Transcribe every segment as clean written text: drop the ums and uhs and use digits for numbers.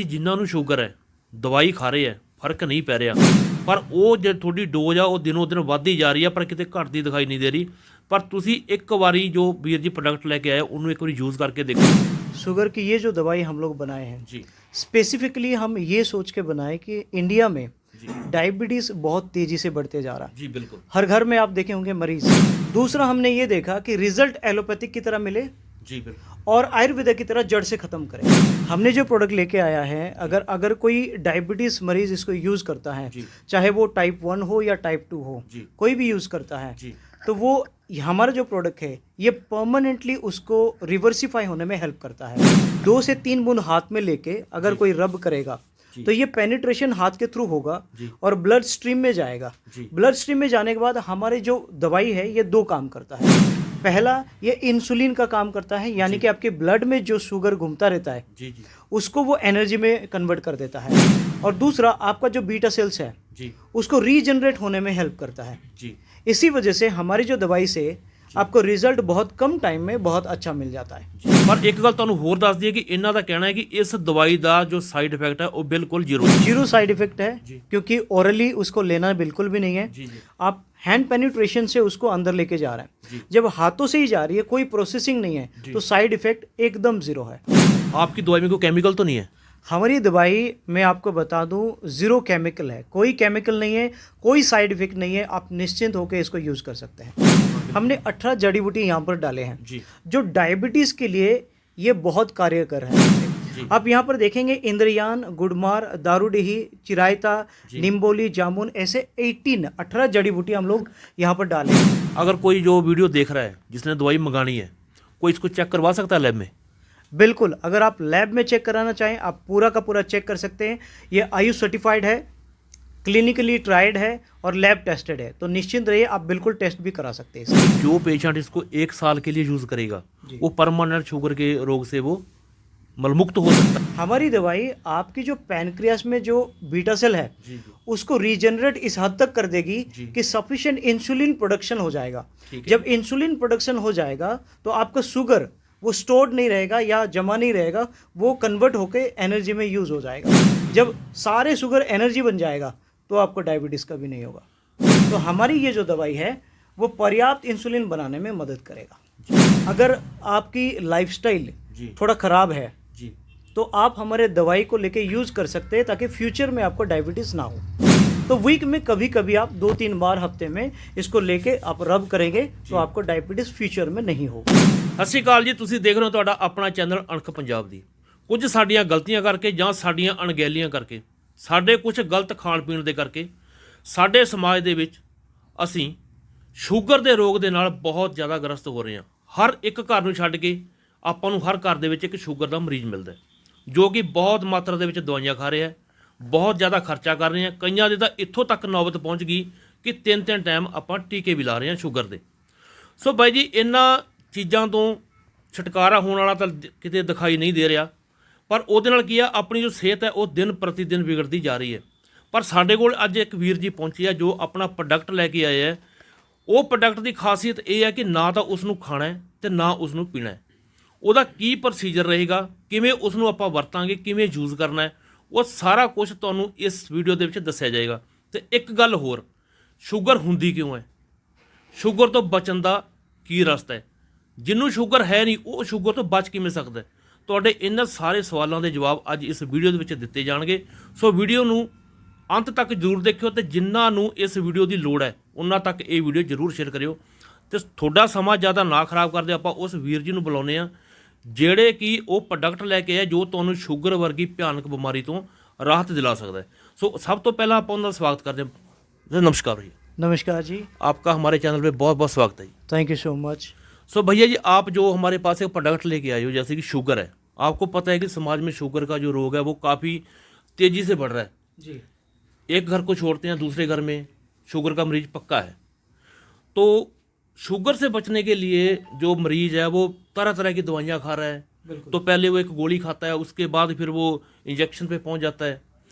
ਜਿਨ੍ਹਾਂ ਨੂੰ ਸ਼ੂਗਰ ਹੈ ਦਵਾਈ ਖਾ ਰਹੇ ਹੈ ਫਰਕ ਨਹੀਂ ਪੈ ਰਿਹਾ, ਪਰ ਉਹ ਜੇ ਤੁਹਾਡੀ ਡੋਜ਼ ਆ ਉਹ ਦਿਨੋਂ ਦਿਨ ਵੱਧਦੀ ਜਾ ਰਹੀ ਹੈ ਪਰ ਕਿਤੇ ਘਟਦੀ ਦਿਖਾਈ ਨਹੀਂ ਦੇ ਰਹੀ। ਪਰ ਤੁਸੀਂ ਇੱਕ ਵਾਰੀ ਜੋ ਵੀਰ ਜੀ ਪ੍ਰੋਡਕਟ ਲੈ ਕੇ ਆਏ ਉਹਨੂੰ ਇੱਕ ਵਾਰੀ ਯੂज़ ਕਰਕੇ देखो। शुगर की ये जो दवाई हम लोग बनाए हैं जी स्पेसिफिकली हम ये सोच के बनाए कि इंडिया में जी डायबिटीज़ बहुत तेज़ी से बढ़ते जा रहा है। जी बिल्कुल हर घर में आप देखे होंगे मरीज। दूसरा हमने ये देखा कि रिजल्ट एलोपैथिक की तरह मिले जी बिल्कुल और आयुर्वेदा की तरह जड़ से ख़त्म करें। हमने जो प्रोडक्ट लेके आया है, अगर कोई डायबिटीज़ मरीज़ इसको यूज़ करता है, जी चाहे वो टाइप 1 हो या टाइप 2 हो, जी कोई भी यूज़ करता है, जी तो वो हमारा जो प्रोडक्ट है ये परमानेंटली उसको रिवर्सिफाई होने में हेल्प करता है। 2 से 3 बूंद हाथ में लेके अगर कोई रब करेगा जी तो ये पेनिट्रेशन हाथ के थ्रू होगा जी और ब्लड स्ट्रीम में जाएगा। जी ब्लड स्ट्रीम में जाने के बाद हमारी जो दवाई है ये 2 काम करता है। पहला, ये इंसुलिन का काम करता है, यानी कि आपके ब्लड में जो शुगर घूमता रहता है जी जी उसको वो एनर्जी में कन्वर्ट कर देता है। और दूसरा, आपका जो बीटा सेल्स है जी उसको रीजनरेट होने में हेल्प करता है। जी इसी वजह से हमारी जो दवाई से आपको रिजल्ट बहुत कम टाइम में बहुत अच्छा मिल जाता है। पर एक गल ਤੁਹਾਨੂੰ ਹੋਰ ਦੱਸ ਦਈਏ ਕਿ ਇਹਨਾਂ ਦਾ ਕਹਿਣਾ ਹੈ ਕਿ ਇਸ ਦਵਾਈ ਦਾ ਜੋ ਸਾਈਡ ਇਫੈਕਟ ਹੈ ਉਹ ਬਿਲਕੁਲ ਜ਼ੀਰੋ ਹੈ। जीरो साइड इफेक्ट है जी। क्योंकि ओरली उसको लेना बिल्कुल भी नहीं है। जी जी आप हैंड पेनिट्रेशन से उसको अंदर लेके जा रहे जी। हैं। जब हाथों से ही जा रही है, कोई प्रोसेसिंग नहीं है, जी। तो साइड इफेक्ट एकदम ज़ीरो है। आपकी दवाई में कोई केमिकल तो नहीं है? हमारी दवाई मैं आपको बता दूं ज़ीरो केमिकल है, कोई केमिकल नहीं है, कोई साइड इफेक्ट नहीं है। आप निश्चिंत होकर इसको यूज़ कर सकते हैं। हमने 18 जड़ी बूटी यहाँ पर डाले हैं जी जो डायबिटीज़ के लिए ये बहुत कार्यकर है। जी आप यहाँ पर देखेंगे इंद्रयान, गुड़मार, दारूडीही, चिरायता, जी। निम्बोली, जामुन, ऐसे 18 जड़ी बूटी हम लोग यहाँ पर डाले हैं। अगर कोई जो वीडियो देख रहा है जिसने दवाई मंगानी है, कोई इसको चेक करवा सकता है लैब में? बिल्कुल, अगर आप लैब में चेक कराना चाहें आप पूरा का पूरा चेक कर सकते हैं। ये आयुष सर्टिफाइड है, क्लिनिकली ट्राइड है और लैब टेस्टेड है, तो निश्चिंत रहिए, आप बिल्कुल टेस्ट भी करा सकते हैं इसका। जो पेशेंट इसको 1 साल के लिए यूज़ करेगा जी। वो परमानेंट शुगर के रोग से वो मलमुक्त हो सकता है। हमारी दवाई आपकी जो पैनक्रियास में जो बीटा सेल है जी जी उसको रीजनरेट इस हद तक कर देगी जी। कि सफिशिएंट इंसुलिन प्रोडक्शन हो जाएगा। ठीक है। जब इंसुलिन प्रोडक्शन हो जाएगा तो आपका शुगर वो स्टोर्ड नहीं रहेगा या जमा नहीं रहेगा, वो कन्वर्ट होकर एनर्जी में यूज़ हो जाएगा। जब सारे शुगर एनर्जी बन जाएगा तो आपको डायबिटीज़ कभी नहीं होगा। तो हमारी ये जो दवाई है वो पर्याप्त इंसुलिन बनाने में मदद करेगा। अगर आपकी लाइफस्टाइल जी थोड़ा ख़राब है जी तो आप हमारे दवाई को लेके यूज़ कर सकते हैं ताकि फ्यूचर में आपको डायबिटीज़ ना हो। तो वीक में कभी कभी आप 2-3 बार हफ्ते में इसको लेके आप रब करेंगे तो आपको डायबिटीज़ फ्यूचर में नहीं होगा। ਸਤਿ ਸ਼੍ਰੀ ਅਕਾਲ ਜੀ, ਤੁਸੀਂ ਦੇਖ ਰਹੇ ਹੋ ਤੁਹਾਡਾ ਆਪਣਾ ਚੈਨਲ ਅਣਖ ਪੰਜਾਬ ਦੀ। ਕੁਝ ਸਾਡੀਆਂ ਗਲਤੀਆਂ ਕਰਕੇ ਜਾਂ ਸਾਡੀਆਂ ਅਣਗਹਿਲੀਆਂ ਕਰਕੇ, ਸਾਡੇ ਕੁਝ ਗਲਤ ਖਾਣ ਪੀਣ ਦੇ ਕਰਕੇ ਸਾਡੇ ਸਮਾਜ ਦੇ ਵਿੱਚ ਅਸੀਂ ਸ਼ੂਗਰ ਦੇ ਰੋਗ ਦੇ ਨਾਲ ਬਹੁਤ ਜ਼ਿਆਦਾ ਗ੍ਰਸਤ ਹੋ ਰਹੇ ਹਾਂ। ਹਰ ਇੱਕ ਘਰ ਨੂੰ ਛੱਡ ਕੇ ਆਪਾਂ ਨੂੰ ਹਰ ਘਰ ਦੇ ਵਿੱਚ ਇੱਕ ਸ਼ੂਗਰ ਦਾ ਮਰੀਜ਼ ਮਿਲਦਾ ਹੈ ਜੋ ਕਿ ਬਹੁਤ ਮਾਤਰਾ ਦੇ ਵਿੱਚ ਦਵਾਈਆਂ ਖਾ ਰਿਹਾ ਹੈ, ਬਹੁਤ ਜ਼ਿਆਦਾ ਖਰਚਾ ਕਰ ਰਹੇ ਹਾਂ। ਕਈਆਂ ਦੇ ਤਾਂ ਇੱਥੋਂ ਤੱਕ ਨੌਬਤ ਪਹੁੰਚ ਗਈ ਕਿ 3-3 ਟਾਈਮ ਆਪਾਂ ਟੀਕੇ ਵੀ ਲਾ ਰਹੇ ਹਾਂ ਸ਼ੂਗਰ ਦੇ। ਸੋ ਬਾਈ ਜੀ, ਇਹਨਾਂ ਚੀਜ਼ਾਂ ਤੋਂ ਛੁਟਕਾਰਾ ਹੋਣ ਵਾਲਾ ਤਾਂ ਕਿਤੇ ਦਿਖਾਈ ਨਹੀਂ ਦੇ ਰਿਹਾ, ਪਰ ਉਹਦੇ ਨਾਲ ਕੀ ਆ, ਆਪਣੀ ਜੋ ਸਿਹਤ ਹੈ ਉਹ ਦਿਨ ਪ੍ਰਤੀ ਦਿਨ ਵਿਗੜਦੀ ਜਾ ਰਹੀ ਹੈ। ਪਰ ਸਾਡੇ ਕੋਲ ਅੱਜ ਇੱਕ ਵੀਰ ਜੀ ਪਹੁੰਚੇ ਆ ਜੋ ਆਪਣਾ ਪ੍ਰੋਡਕਟ ਲੈ ਕੇ ਆਏ ਹੈ। ਉਹ ਪ੍ਰੋਡਕਟ ਦੀ ਖਾਸੀਅਤ ਇਹ ਹੈ ਕਿ ਨਾ ਤਾਂ ਉਸ ਨੂੰ ਖਾਣਾ ਹੈ ਤੇ ਨਾ ਉਸ ਨੂੰ ਪੀਣਾ ਹੈ। ਉਹਦਾ ਕੀ ਪ੍ਰੋਸੀਜਰ ਰਹੇਗਾ, ਕਿਵੇਂ ਉਸ ਨੂੰ ਆਪਾਂ ਵਰਤਾਂਗੇ, ਕਿਵੇਂ ਯੂਜ਼ ਕਰਨਾ ਹੈ, ਉਹ ਸਾਰਾ ਕੁਝ ਤੁਹਾਨੂੰ ਇਸ ਵੀਡੀਓ ਦੇ ਵਿੱਚ ਦੱਸਿਆ ਜਾਏਗਾ। ਤੇ ਇੱਕ ਗੱਲ ਹੋਰ, ਸ਼ੂਗਰ ਹੁੰਦੀ ਕਿਉਂ ਹੈ, ਸ਼ੂਗਰ ਤੋਂ ਬਚਣ ਦਾ ਕੀ ਰਸਤਾ ਹੈ, ਜਿਹਨੂੰ ਸ਼ੂਗਰ ਹੈ ਨਹੀਂ ਉਹ ਸ਼ੂਗਰ ਤੋਂ ਬਚ ਕਿਵੇਂ ਸਕਦਾ ਹੈ। ਤੁਹਾਡੇ ਇਹਨਾਂ ਸਾਰੇ ਸਵਾਲਾਂ ਦੇ ਜਵਾਬ ਅੱਜ ਇਸ ਵੀਡੀਓ ਦੇ ਵਿੱਚ ਦਿੱਤੇ ਜਾਣਗੇ। ਸੋ ਵੀਡੀਓ ਨੂੰ ਅੰਤ ਤੱਕ ਜ਼ਰੂਰ ਦੇਖਿਓ ਤੇ ਜਿਨ੍ਹਾਂ ਨੂੰ ਇਸ ਵੀਡੀਓ ਦੀ ਲੋੜ ਹੈ ਉਹਨਾਂ ਤੱਕ ਇਹ ਵੀਡੀਓ ਜ਼ਰੂਰ ਸ਼ੇਅਰ ਕਰਿਓ। ਤੇ ਤੁਹਾਡਾ ਸਮਾਂ ਜ਼ਿਆਦਾ ਨਾ ਖਰਾਬ ਕਰਦੇ ਆਪਾਂ ਉਸ ਵੀਰ ਜੀ ਨੂੰ ਬੁਲਾਉਂਦੇ ਹਾਂ ਜਿਹੜੇ ਕਿ ਉਹ ਪ੍ਰੋਡਕਟ ਲੈ ਕੇ ਆਏ ਜੋ ਤੁਹਾਨੂੰ ਸ਼ੂਗਰ ਵਰਗੀ ਭਿਆਨਕ ਬਿਮਾਰੀ ਤੋਂ ਰਾਹਤ ਦਿਲਾ ਸਕਦਾ है। सो सब तो पहला आप उनका स्वागत करते हैं। नमस्कार भैया। नमस्कार जी। आपका हमारे चैनल पे बहुत बहुत स्वागत है जी। Thank you so much. So भैया जी, आप जो हमारे पास एक प्रोडक्ट लेके आए हो जैसे कि शुगर है, आपको पता है कि समाज में शुगर का जो रोग है वो काफ़ी तेज़ी से बढ़ रहा है जी। एक घर को छोड़ते हैं दूसरे घर में शुगर का मरीज़ पक्का है। तो शुगर से बचने के लिए जो मरीज़ है वो तरह तरह की दवाइयाँ खा रहा है। तो पहले वो एक गोली खाता है, उसके बाद फिर वो इंजेक्शन पे पहुंच जाता है।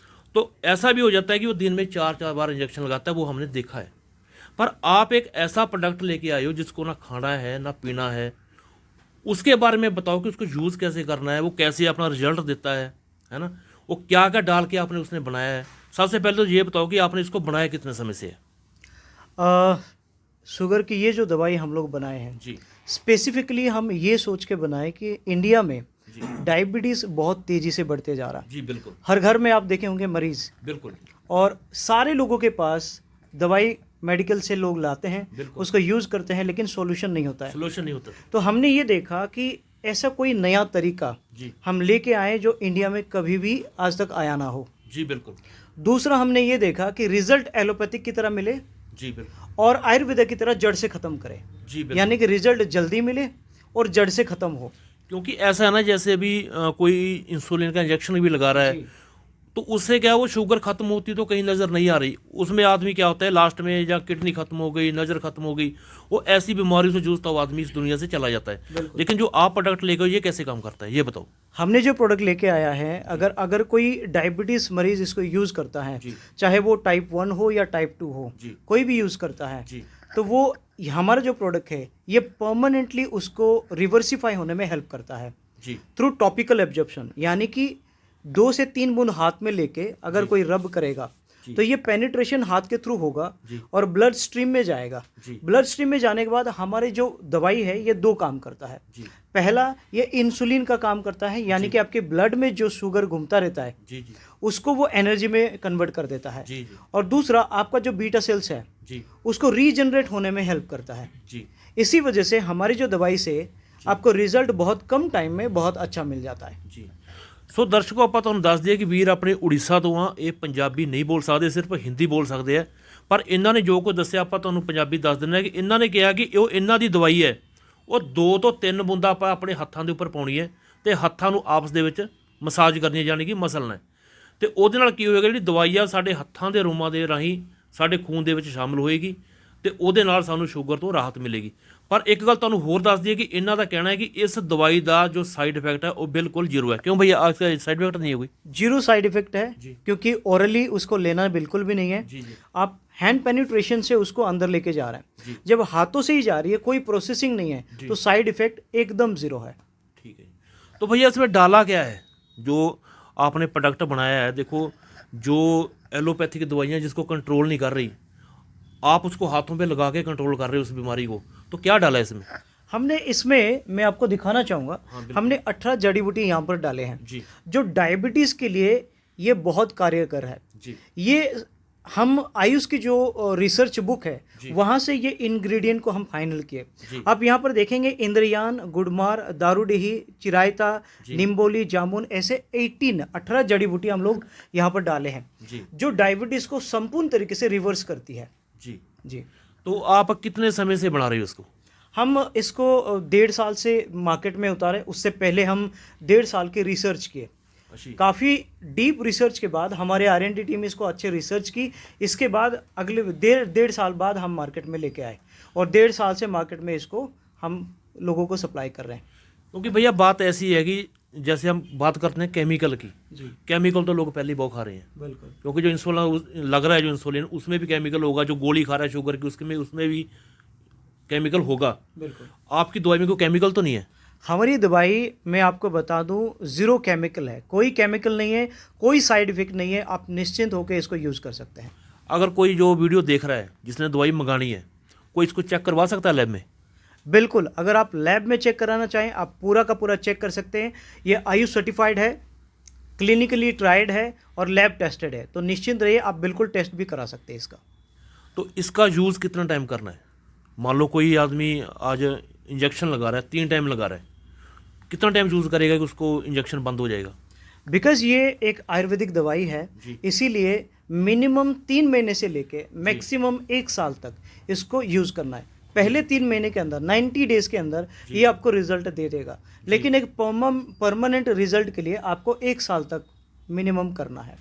तो ऐसा भी हो जाता है कि वो दिन में 4-4 बार इंजेक्शन लगाता है, वो हमने देखा है। पर आप एक ऐसा प्रोडक्ट लेके आए हो जिसको ना खाना है ना पीना है, उसके बारे में बताओ कि उसको यूज़ कैसे करना है, वो कैसे अपना रिजल्ट देता है ना, वो क्या क्या डाल के आपने उसने बनाया है? सबसे पहले तो ये बताओ कि आपने इसको बनाया कितने समय से है? शुगर की ये जो दवाई हम लोग बनाए हैं, जी स्पेसिफिकली हम ये सोच के बनाए कि इंडिया में जी डायबिटीज़ बहुत तेज़ी से बढ़ते जा रहा है। जी बिल्कुल हर घर में आप देखे होंगे मरीज़, बिल्कुल और सारे लोगों के पास दवाई मेडिकल से लोग लाते हैं, बिल्कुल। उसको यूज़ करते हैं, लेकिन सॉल्यूशन नहीं होता है। सोल्यूशन नहीं होता। तो हमने ये देखा कि ऐसा कोई नया तरीका जी हम लेके आए जो इंडिया में कभी भी आज तक आया ना हो। जी बिल्कुल दूसरा हमने ये देखा कि रिजल्ट एलोपैथिक की तरह मिले जी बिल्कुल और आयुर्वेदिक की तरह जड़ से ख़त्म करे, जी बिल्कुल। यानी कि रिजल्ट जल्दी मिले और जड़ से ख़त्म हो। क्योंकि ऐसा है ना, जैसे अभी कोई इंसुलिन का इंजेक्शन भी लगा रहा है, जी। तो उससे क्या, वो शुगर खत्म होती तो कहीं नज़र नहीं आ रही, उसमें आदमी क्या होता है लास्ट में, या किडनी खत्म हो गई, नज़र खत्म हो गई, वो ऐसी बीमारी से जूझता हुआ आदमी इस दुनिया से चला जाता है। लेकिन जो आप प्रोडक्ट लेकर ये कैसे काम करता है, ये बताओ। हमने जो प्रोडक्ट लेके आया है, अगर कोई डायबिटीज़ मरीज़ इसको यूज़ करता है, जी चाहे वो टाइप 1 हो या टाइप 2 हो, जी कोई भी यूज़ करता है, जी तो वो हमारा जो प्रोडक्ट है ये परमानेंटली उसको रिवर्सिफाई होने में हेल्प करता है जी थ्रू टॉपिकल एब्जॉर्प्शन, यानी कि 2 से 3 बूंद हाथ में लेके अगर कोई रब करेगा जी। तो ये पेनिट्रेशन हाथ के थ्रू होगा जी और ब्लड स्ट्रीम में जाएगा। जी ब्लड स्ट्रीम में जाने के बाद हमारी जो दवाई है ये 2 काम करता है। जी पहला, ये इंसुलिन का काम करता है, यानी कि आपके ब्लड में जो शुगर घूमता रहता है जी जी उसको वो एनर्जी में कन्वर्ट कर देता है। जी जी और दूसरा, आपका जो बीटा सेल्स है जी उसको रीजनरेट होने में हेल्प करता है। जी इसी वजह से हमारी जो दवाई से आपको रिजल्ट बहुत कम टाइम में बहुत अच्छा मिल जाता है। ਜੀ ਸੋ ਦਰਸ਼ਕੋ, ਆਪਾਂ ਤੁਹਾਨੂੰ ਦੱਸ ਦਈਏ ਕਿ ਵੀਰ ਆਪਣੇ ਉੜੀਸਾ ਤੋਂ ਆ, ਇਹ ਪੰਜਾਬੀ ਨਹੀਂ ਬੋਲ ਸਕਦੇ, ਸਿਰਫ ਹਿੰਦੀ ਬੋਲ ਸਕਦੇ ਆ, ਪਰ ਇਹਨਾਂ ਨੇ ਜੋ ਕੁਝ ਦੱਸਿਆ ਆਪਾਂ ਤੁਹਾਨੂੰ ਪੰਜਾਬੀ ਦੱਸ ਦਿੰਦੇ ਹਾਂ ਕਿ ਇਹਨਾਂ ਨੇ ਕਿਹਾ ਕਿ ਉਹ ਇਹਨਾਂ ਦੀ ਦਵਾਈ ਹੈ, ਉਹ 2 ਤੋਂ 3 ਬੂੰਦਾਂ ਆਪਾਂ ਆਪਣੇ ਹੱਥਾਂ ਦੇ ਉੱਪਰ ਪਾਉਣੀ ਹੈ ਤੇ ਹੱਥਾਂ ਨੂੰ ਆਪਸ ਦੇ ਵਿੱਚ ਮਸਾਜ ਕਰਨੀ ਹੈ, ਯਾਨੀ ਕਿ ਮਸਲਣਾ ਹੈ, ਤੇ ਉਹਦੇ ਨਾਲ ਕੀ ਹੋਏਗਾ, ਜਿਹੜੀ ਦਵਾਈ ਆ ਸਾਡੇ ਹੱਥਾਂ ਦੇ ਰੋਮਾਂ ਦੇ ਰਾਹੀਂ ਸਾਡੇ ਖੂਨ ਦੇ ਵਿੱਚ ਸ਼ਾਮਲ ਹੋਏਗੀ ਤੇ ਉਹਦੇ ਨਾਲ ਸਾਨੂੰ ਸ਼ੂਗਰ ਤੋਂ ਰਾਹਤ ਮਿਲੇਗੀ। ਪਰ ਇੱਕ ਗੱਲ ਤੁਹਾਨੂੰ ਹੋਰ ਦੱਸ ਦਈਏ ਕਿ ਇਹਨਾਂ ਦਾ ਕਹਿਣਾ ਹੈ ਕਿ ਇਸ ਦਵਾਈ ਦਾ ਜੋ ਸਾਈਡ ਇਫੈਕਟ ਹੈ ਉਹ ਬਿल्कुल जीरो है। क्यों भैया, आपका साइड इफेक्ट नहीं है कोई? जीरो साइड इफेक्ट है, जी। क्योंकि ओरली उसको लेना बिल्कुल भी नहीं है। जी जी आप हैंड पेनिट्रेशन से उसको अंदर लेके जा रहे हैं, जी जब हाथों से ही जा रही है, कोई प्रोसेसिंग नहीं है, जी। तो साइड इफेक्ट एकदम जीरो है। ठीक है। तो भैया इसमें डाला क्या है जो आपने प्रोडक्ट बनाया है? देखो, जो एलोपैथिक दवाइयाँ जिसको कंट्रोल नहीं कर रही, आप उसको हाथों पे लगा के कंट्रोल कर रहे हो उस बीमारी को, तो क्या डाला है इसमें? हमने इसमें, मैं आपको दिखाना चाहूँगा, हाँ, बिल्कुल। हमने 18 जड़ी बूटी यहाँ पर डाले हैं जी जो डायबिटीज़ के लिए ये बहुत कार्यकर है। जी ये हम आयुष की जो रिसर्च बुक है जी। वहाँ से ये इंग्रेडिएंट को हम फाइनल किए। जी आप यहाँ पर देखेंगे इंद्रयान, गुड़मार, दारूडेही, चिरायता, जी। निम्बोली, जामुन, ऐसे 18 जड़ी बूटी हम लोग यहाँ पर डाले हैं जी जो डायबिटीज़ को संपूर्ण तरीके से रिवर्स करती है। जी। जी, तो आप कितने समय से बना रहे हो इसको? हम इसको 1.5 साल से मार्केट में उतारे, उससे पहले हम 1.5 साल की रिसर्च किए। अच्छी। काफ़ी डीप रिसर्च के बाद हमारे R&D टीम इसको अच्छे रिसर्च की, इसके बाद अगले 1.5 साल बाद हम मार्केट में लेके आए और 1.5 साल से मार्केट में इसको हम लोगों को सप्लाई कर रहे हैं। क्योंकि भैया बात ऐसी है कि जैसे हम बात करते हैं केमिकल की, जी केमिकल तो लोग पहले ही बहुत खा रहे हैं, बिल्कुल। क्योंकि जो इंसुलिन लग रहा है, जो इंसुलिन, उसमें भी केमिकल होगा, जो गोली खा रहा है शुगर की उसमें भी केमिकल होगा। बिल्कुल। आपकी दवाई में कोई केमिकल तो नहीं है? हमारी दवाई, मैं आपको बता दूं, ज़ीरो केमिकल है, कोई केमिकल नहीं है, कोई साइड इफेक्ट नहीं है, आप निश्चिंत होकर इसको यूज़ कर सकते हैं। अगर कोई जो वीडियो देख रहा है जिसने दवाई मंगानी है, कोई इसको चेक करवा सकता है लैब में? बिल्कुल, अगर आप लैब में चेक कराना चाहें आप पूरा का पूरा चेक कर सकते हैं। ये आयुष सर्टिफाइड है, क्लिनिकली ट्राइड है और लैब टेस्टेड है, तो निश्चिंत रहिए, आप बिल्कुल टेस्ट भी करा सकते हैं इसका। तो इसका यूज़ कितना टाइम करना है? मान लो कोई आदमी आज इंजेक्शन लगा रहा है, 3 टाइम लगा रहा है, कितना टाइम यूज़ करेगा कि उसको इंजेक्शन बंद हो जाएगा? बिकॉज ये एक आयुर्वेदिक दवाई है, जी। इसीलिए मिनिमम 3 महीने से लेके मैक्सिमम 1 साल तक इसको यूज़ करना है। पहले 3 महीने के अंदर, 90 डेज़ के अंदर ये आपको रिजल्ट दे देगा, लेकिन एक परमानेंट रिजल्ट के लिए आपको 1 साल तक मिनिमम करना है।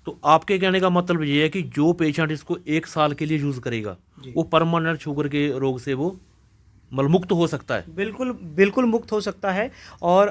तो आपके कहने का मतलब ये है कि जो पेशेंट इसको 1 साल के लिए यूज़ करेगा जी। वो परमानेंट शुगर के रोग से वो मुक्त हो सकता है? बिल्कुल बिल्कुल मुक्त हो सकता है। और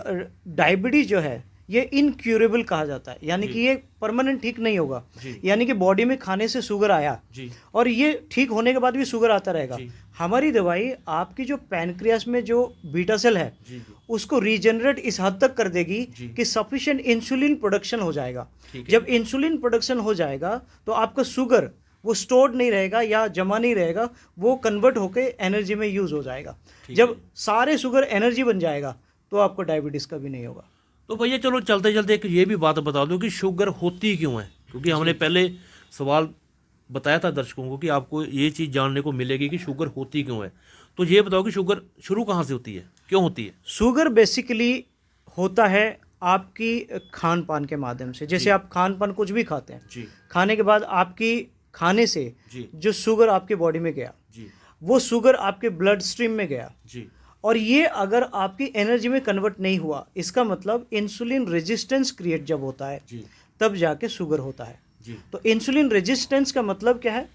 डायबिटीज़ जो है ये इनक्यूरेबल कहा जाता है, यानी कि ये परमानेंट ठीक नहीं होगा। जी। यानी कि बॉडी में खाने से शुगर आया जी और ये ठीक होने के बाद भी शुगर आता रहेगा। जी। हमारी दवाई आपकी जो पैनक्रियास में जो बीटा सेल है जी उसको रीजनरेट इस हद तक कर देगी जी। कि सफिशिएंट इंसुलिन प्रोडक्शन हो जाएगा। ठीक है। जब इंसुलिन प्रोडक्शन हो जाएगा तो आपका शुगर वो स्टोर्ड नहीं रहेगा या जमा नहीं रहेगा, वो कन्वर्ट होके एनर्जी में यूज हो जाएगा। जब सारे शुगर एनर्जी बन जाएगा तो आपको डायबिटीज कभी नहीं होगा। तो भैया चलो चलते चलते एक ये भी बात बता दो कि शुगर होती क्यों है, क्योंकि हमने पहले सवाल बताया था दर्शकों को कि आपको ये चीज़ जानने को मिलेगी कि शुगर होती क्यों है। तो ये बताओ कि शुगर शुरू कहाँ से होती है, क्यों होती है? शुगर बेसिकली होता है आपकी खान पान के माध्यम से। जैसे आप खान पान कुछ भी खाते हैं, जी खाने के बाद आपकी खाने से जी जो शुगर आपके बॉडी में गया जी वो शुगर आपके ब्लड स्ट्रीम में गया, जी और ये अगर आपकी एनर्जी में कन्वर्ट नहीं हुआ, इसका मतलब इंसुलिन रेजिस्टेंस क्रिएट जब होता है जी तब जाके शुगर होता है। जी तो इंसुलिन रेजिस्टेंस का मतलब क्या है?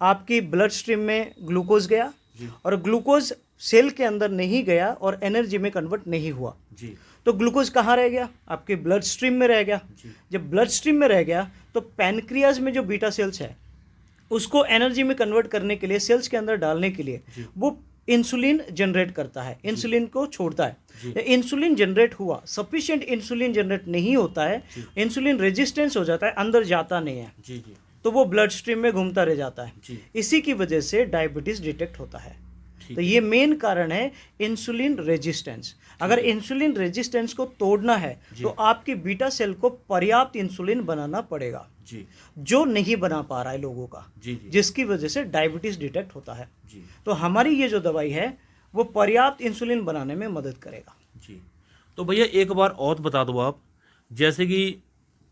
आपकी ब्लड स्ट्रीम में ग्लूकोज गया जी और ग्लूकोज सेल के अंदर नहीं गया और एनर्जी में कन्वर्ट नहीं हुआ, जी तो ग्लूकोज कहाँ रह गया? आपके ब्लड स्ट्रीम में रह गया। जी जब ब्लड स्ट्रीम में रह गया तो पैनक्रियाज में जो बीटा सेल्स है उसको एनर्जी में कन्वर्ट करने के लिए, सेल्स के अंदर डालने के लिए जी। वो इंसुलिन जनरेट करता है, इंसुलिन को छोड़ता है। इंसुलिन जनरेट हुआ, सफिशिएंट इंसुलिन जनरेट नहीं होता है, इंसुलिन रेजिस्टेंस हो जाता है, अंदर जाता नहीं है, जी जी तो वो ब्लड स्ट्रीम में घूमता रह जाता है। जी इसी की वजह से डायबिटीज डिटेक्ट होता है। ठीक तो ये मेन कारण है इंसुलिन रेजिस्टेंस। अगर इंसुलिन रेजिस्टेंस को तोड़ना है तो आपकी बीटा सेल को पर्याप्त इंसुलिन बनाना पड़ेगा, जी जो नहीं बना पा रहा है लोगों का, जी जी जिसकी वजह से डायबिटीज डिटेक्ट होता है। जी तो हमारी ये जो दवाई है वो पर्याप्त इंसुलिन बनाने में मदद करेगा। जी। तो भैया एक बार और बता दो आप, जैसे कि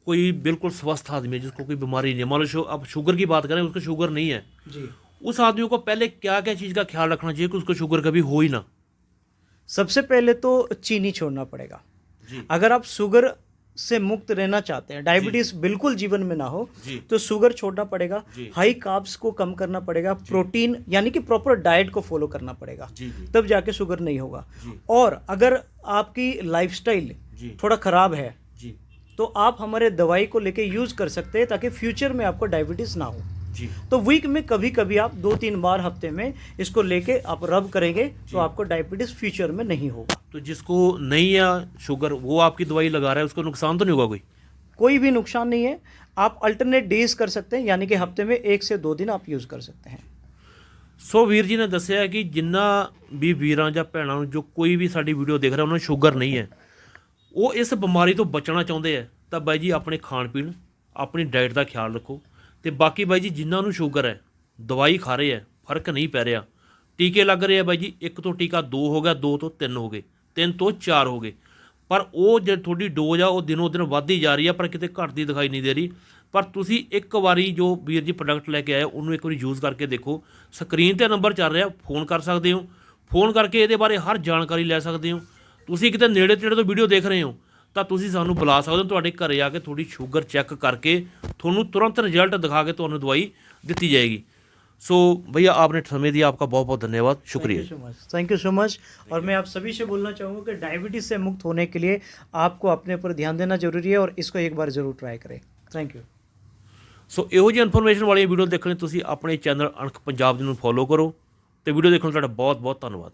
कोई बिल्कुल स्वस्थ आदमी है जिसको कोई बीमारी नहीं है, मान लो अब शुगर की बात करें, उसको शुगर नहीं है, जी। उस आदमी को पहले क्या क्या चीज़ का ख्याल रखना चाहिए कि उसको शुगर कभी हो ही ना? सबसे पहले तो चीनी छोड़ना पड़ेगा। जी अगर आप शुगर से मुक्त रहना चाहते हैं, डायबिटीज बिल्कुल जीवन में ना हो, जी तो शुगर छोड़ना पड़ेगा, जी। हाई कार्ब्स को कम करना पड़ेगा, प्रोटीन यानी कि प्रॉपर डाइट को फॉलो करना पड़ेगा, जी जी तब जाके शुगर नहीं होगा। जी और अगर आपकी लाइफस्टाइल जी थोड़ा खराब है जी तो आप हमारे दवाई को लेके यूज कर सकते हैं ताकि फ्यूचर में आपको डायबिटीज ना हो। जी तो वीक में कभी कभी आप 2-3 बार हफ्ते में इसको लेके आप रब करेंगे तो आपको डायबिटीज फ्यूचर में नहीं होगा। तो जिसको नहीं है शुगर वो आपकी दवाई लगा रहा है, उसको नुकसान तो नहीं होगा कोई? कोई भी नुकसान नहीं है। आप अल्टरनेट डेज कर सकते हैं, यानी कि हफ्ते में 1 से 2 दिन आप यूज़ कर सकते हैं। ਸੋ ਵੀਰ ਜੀ ਨੇ ਦੱਸਿਆ ਕਿ ਜਿੰਨਾ ਵੀ ਵੀਰਾਂ ਜਾਂ ਭੈਣਾਂ ਨੂੰ ਜੋ ਕੋਈ ਵੀ ਸਾਡੀ ਵੀਡੀਓ ਦੇਖ ਰਿਹਾ ਉਹਨਾਂ ਨੂੰ ਸ਼ੂਗਰ ਨਹੀਂ ਹੈ, ਉਹ ਇਸ ਬਿਮਾਰੀ ਤੋਂ ਬਚਣਾ ਚਾਹੁੰਦੇ ਆ, ਤਾਂ ਬਾਈ ਜੀ ਆਪਣੇ ਖਾਣ ਪੀਣ ਆਪਣੀ ਡਾਈਟ ਦਾ ਖਿਆਲ ਰੱਖੋ। ਤੇ ਬਾਕੀ ਬਾਈ ਜੀ ਜਿਨ੍ਹਾਂ ਨੂੰ ਸ਼ੂਗਰ ਹੈ ਦਵਾਈ ਖਾ ਰਹੇ ਆ, ਫਰਕ ਨਹੀਂ ਪੈ ਰਿਹਾ, ਟੀਕੇ ਲੱਗ ਰਹੇ ਆ ਬਾਈ ਜੀ, 1 ਤੋਂ ਟੀਕਾ 2 ਹੋ ਗਿਆ, 2 ਤੋਂ 3 ਹੋ ਗਏ, 3 ਤੋਂ 4 ਹੋ ਗਏ, ਪਰ ਉਹ ਜੇ ਤੁਹਾਡੀ ਡੋਜ਼ ਆ ਉਹ ਦਿਨੋਂ ਦਿਨ ਵੱਧਦੀ ਜਾ ਰਹੀ ਆ, ਪਰ ਕਿਤੇ ਘਟਦੀ ਦਿਖਾਈ ਨਹੀਂ ਦੇ ਰਹੀ। ਪਰ ਤੁਸੀਂ ਇੱਕ ਵਾਰੀ ਜੋ ਵੀਰ ਜੀ ਪ੍ਰੋਡਕਟ ਲੈ ਕੇ ਆਏ ਉਹਨੂੰ ਇੱਕ ਵਾਰੀ ਯੂਜ਼ ਕਰਕੇ ਦੇਖੋ। ਸਕਰੀਨ 'ਤੇ ਨੰਬਰ ਚੱਲ ਰਿਹਾ, ਫੋਨ ਕਰ ਸਕਦੇ ਹੋ, ਫੋਨ ਕਰਕੇ ਇਹਦੇ ਬਾਰੇ ਹਰ ਜਾਣਕਾਰੀ ਲੈ ਸਕਦੇ ਹੋ। ਤੁਸੀਂ ਕਿਤੇ ਨੇੜੇ ਤੇੜੇ ਤੋਂ ਵੀਡੀਓ ਦੇਖ ਰਹੇ ਹੋ ਤਾਂ ਤੁਸੀਂ ਸਾਨੂੰ ਬੁਲਾ ਸਕਦੇ ਹੋ, ਤੁਹਾਡੇ ਘਰੇ ਆ ਕੇ ਤੁਹਾਡੀ ਸ਼ੂਗਰ ਚੈੱਕ ਕਰਕੇ ਤੁਹਾਨੂੰ ਤੁਰੰਤ ਰਿਜ਼ਲਟ ਦਿਖਾ ਕੇ ਤੁਹਾਨੂੰ ਦਵਾਈ ਦਿੱਤੀ जाएगी। सो भैया आपने समय दिया, आपका बहुत बहुत धन्यवाद, शुक्रिया। Thank you so much. और मैं आप सभी से बोलना चाहूँगा कि डायबिटीज़ से मुक्त होने के लिए आपको अपने ऊपर ध्यान देना जरूरी है और इसको एक बार ज़रूर ट्राई करें। Thank you. सो ਇਹੋ ਜਿਹੀ ਇਨਫੋਰਮੇਸ਼ਨ ਵਾਲੀਆਂ ਵੀਡੀਓ ਦੇਖਣ ਲਈ ਤੁਸੀਂ ਆਪਣੇ ਚੈਨਲ ਅਣਖ ਪੰਜਾਬ ਨੂੰ ਫੋਲੋ ਕਰੋ ਤੇ ਵੀਡੀਓ ਦੇਖਣ ਲਈ ਤੁਹਾਡਾ ਬਹੁਤ ਬਹੁਤ ਧੰਨਵਾਦ।